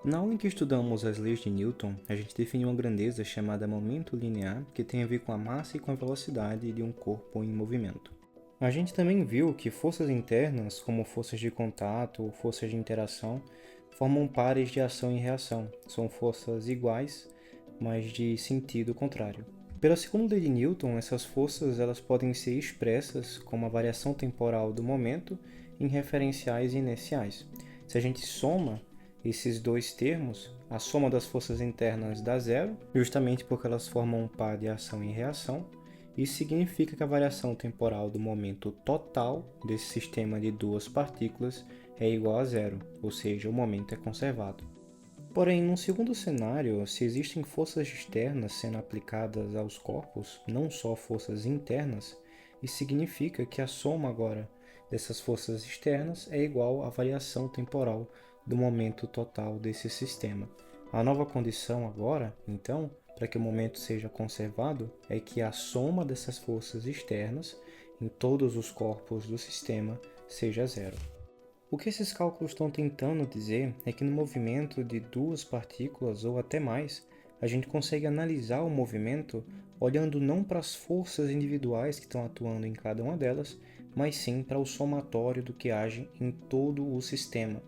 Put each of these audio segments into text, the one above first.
Na aula em que estudamos as leis de Newton, a gente definiu uma grandeza chamada momento linear, que tem a ver com a massa e com a velocidade de um corpo em movimento. A gente também viu que forças internas, como forças de contato ou forças de interação, formam pares de ação e reação. São forças iguais, mas de sentido contrário. Pela segunda lei de Newton, essas forças elas podem ser expressas como a variação temporal do momento em referenciais inerciais. Se a gente soma esses dois termos, a soma das forças internas dá zero, justamente porque elas formam um par de ação e reação. Isso significa que a variação temporal do momento total desse sistema de duas partículas é igual a zero, ou seja, o momento é conservado. Porém, num segundo cenário, se existem forças externas sendo aplicadas aos corpos, não só forças internas, isso significa que a soma agora dessas forças externas é igual à variação temporal do momento total desse sistema. A nova condição agora, então, para que o momento seja conservado, é que a soma dessas forças externas em todos os corpos do sistema seja zero. O que esses cálculos estão tentando dizer é que no movimento de duas partículas ou até mais, a gente consegue analisar o movimento olhando não para as forças individuais que estão atuando em cada uma delas, mas sim para o somatório do que age em todo o sistema.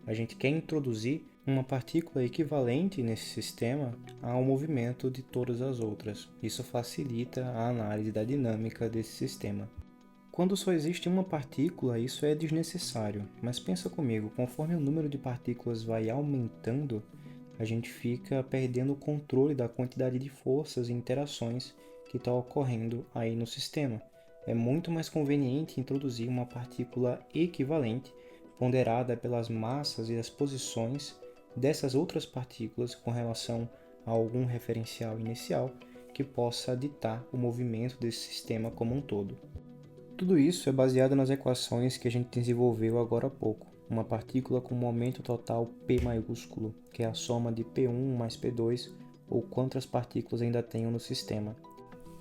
A gente quer introduzir uma partícula equivalente nesse sistema ao movimento de todas as outras. Isso facilita a análise da dinâmica desse sistema. Quando só existe uma partícula, isso é desnecessário, mas pensa comigo, conforme o número de partículas vai aumentando, a gente fica perdendo o controle da quantidade de forças e interações que está ocorrendo aí no sistema. É muito mais conveniente introduzir uma partícula equivalente, ponderada pelas massas e as posições dessas outras partículas com relação a algum referencial inicial que possa ditar o movimento desse sistema como um todo. Tudo isso é baseado nas equações que a gente desenvolveu agora há pouco. Uma partícula com momento total P maiúsculo, que é a soma de P1 mais P2, ou quantas partículas ainda tenho no sistema.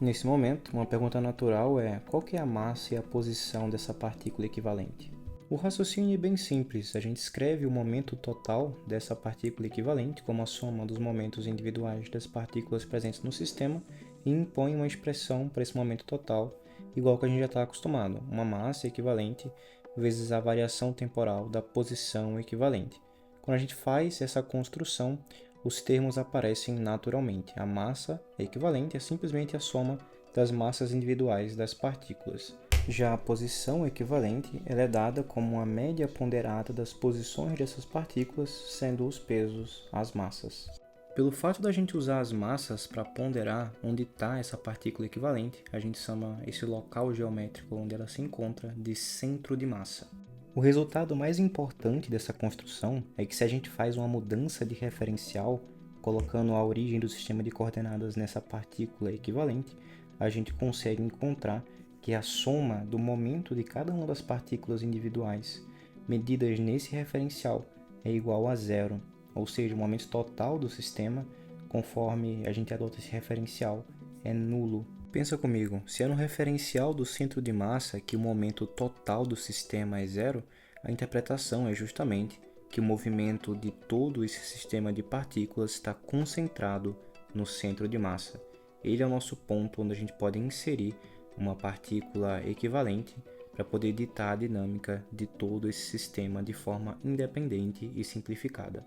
Nesse momento, uma pergunta natural é qual que é a massa e a posição dessa partícula equivalente? O raciocínio é bem simples, a gente escreve o momento total dessa partícula equivalente como a soma dos momentos individuais das partículas presentes no sistema e impõe uma expressão para esse momento total, igual que a gente já está acostumado, uma massa equivalente vezes a variação temporal da posição equivalente. Quando a gente faz essa construção, os termos aparecem naturalmente. A massa equivalente é simplesmente a soma das massas individuais das partículas. Já a posição equivalente ela é dada como a média ponderada das posições dessas partículas, sendo os pesos as massas. Pelo fato da gente usar as massas para ponderar onde está essa partícula equivalente, a gente chama esse local geométrico onde ela se encontra de centro de massa. O resultado mais importante dessa construção é que se a gente faz uma mudança de referencial, colocando a origem do sistema de coordenadas nessa partícula equivalente, a gente consegue encontrar que a soma do momento de cada uma das partículas individuais medidas nesse referencial é igual a zero, ou seja, o momento total do sistema, conforme a gente adota esse referencial, é nulo. Pensa comigo, se é no referencial do centro de massa que o momento total do sistema é zero, a interpretação é justamente que o movimento de todo esse sistema de partículas está concentrado no centro de massa. Ele é o nosso ponto onde a gente pode inserir uma partícula equivalente para poder ditar a dinâmica de todo esse sistema de forma independente e simplificada.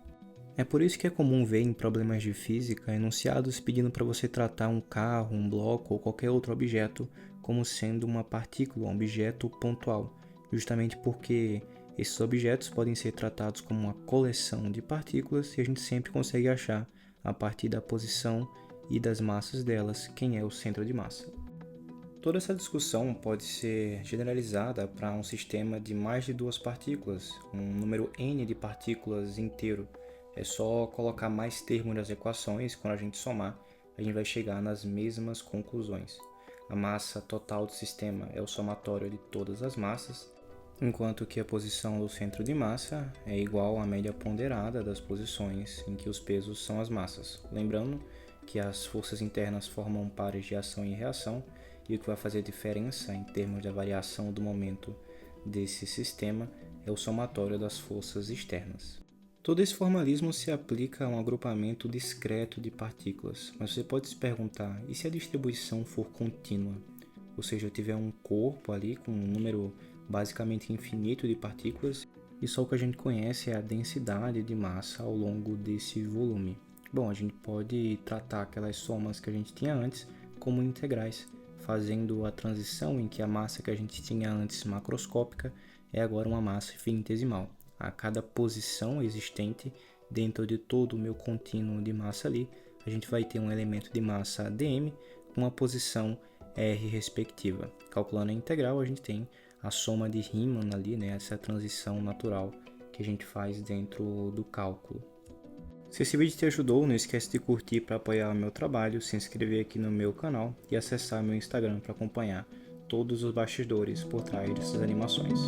É por isso que é comum ver em problemas de física enunciados pedindo para você tratar um carro, um bloco ou qualquer outro objeto como sendo uma partícula, um objeto pontual, justamente porque esses objetos podem ser tratados como uma coleção de partículas e a gente sempre consegue achar, a partir da posição e das massas delas, quem é o centro de massa. Toda essa discussão pode ser generalizada para um sistema de mais de duas partículas, um número n de partículas inteiro. É só colocar mais termos nas equações, quando a gente somar, a gente vai chegar nas mesmas conclusões. A massa total do sistema é o somatório de todas as massas, enquanto que a posição do centro de massa é igual à média ponderada das posições em que os pesos são as massas. Lembrando que as forças internas formam pares de ação e reação, e o que vai fazer diferença em termos da variação do momento desse sistema é o somatório das forças externas. Todo esse formalismo se aplica a um agrupamento discreto de partículas, mas você pode se perguntar, e se a distribuição for contínua? Ou seja, eu tiver um corpo ali com um número basicamente infinito de partículas, e só o que a gente conhece é a densidade de massa ao longo desse volume. Bom, a gente pode tratar aquelas somas que a gente tinha antes como integrais, fazendo a transição em que a massa que a gente tinha antes macroscópica é agora uma massa infinitesimal. A cada posição existente dentro de todo o meu contínuo de massa ali, a gente vai ter um elemento de massa dm com uma posição r respectiva. Calculando a integral, a gente tem a soma de Riemann ali, né, essa transição natural que a gente faz dentro do cálculo. Se esse vídeo te ajudou, não esquece de curtir para apoiar o meu trabalho, se inscrever aqui no meu canal e acessar meu Instagram para acompanhar todos os bastidores por trás dessas animações.